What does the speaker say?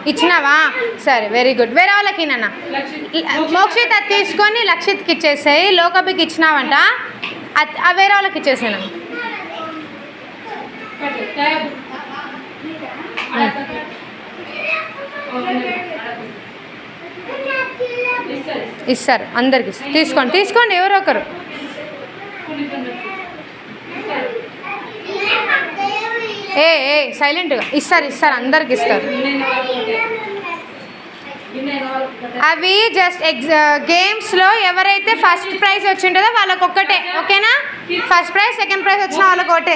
ఇచ్చినావా? సరే, very good. వేరే వాళ్ళకి నాన్న మోక్షిత్ అది తీసుకొని లక్షిత్కి ఇచ్చేసాయి. లోకభికి ఇచ్చినావంట, వేరే వాళ్ళకి ఇచ్చేసాను. ఇస్తారు అందరికి. తీసుకోండి తీసుకోండి, ఎవరో ఒకరు. సైలెంట్గా ఇస్తారు అందరికి ఇస్తారు. అవి జస్ట్ గేమ్స్లో ఎవరైతే ఫస్ట్ ప్రైజ్ వచ్చింటుందో వాళ్ళకి ఒక్కటే, ఓకేనా? ఫస్ట్ ప్రైజ్ సెకండ్ ప్రైజ్ వచ్చిన వాళ్ళకి ఒకటే.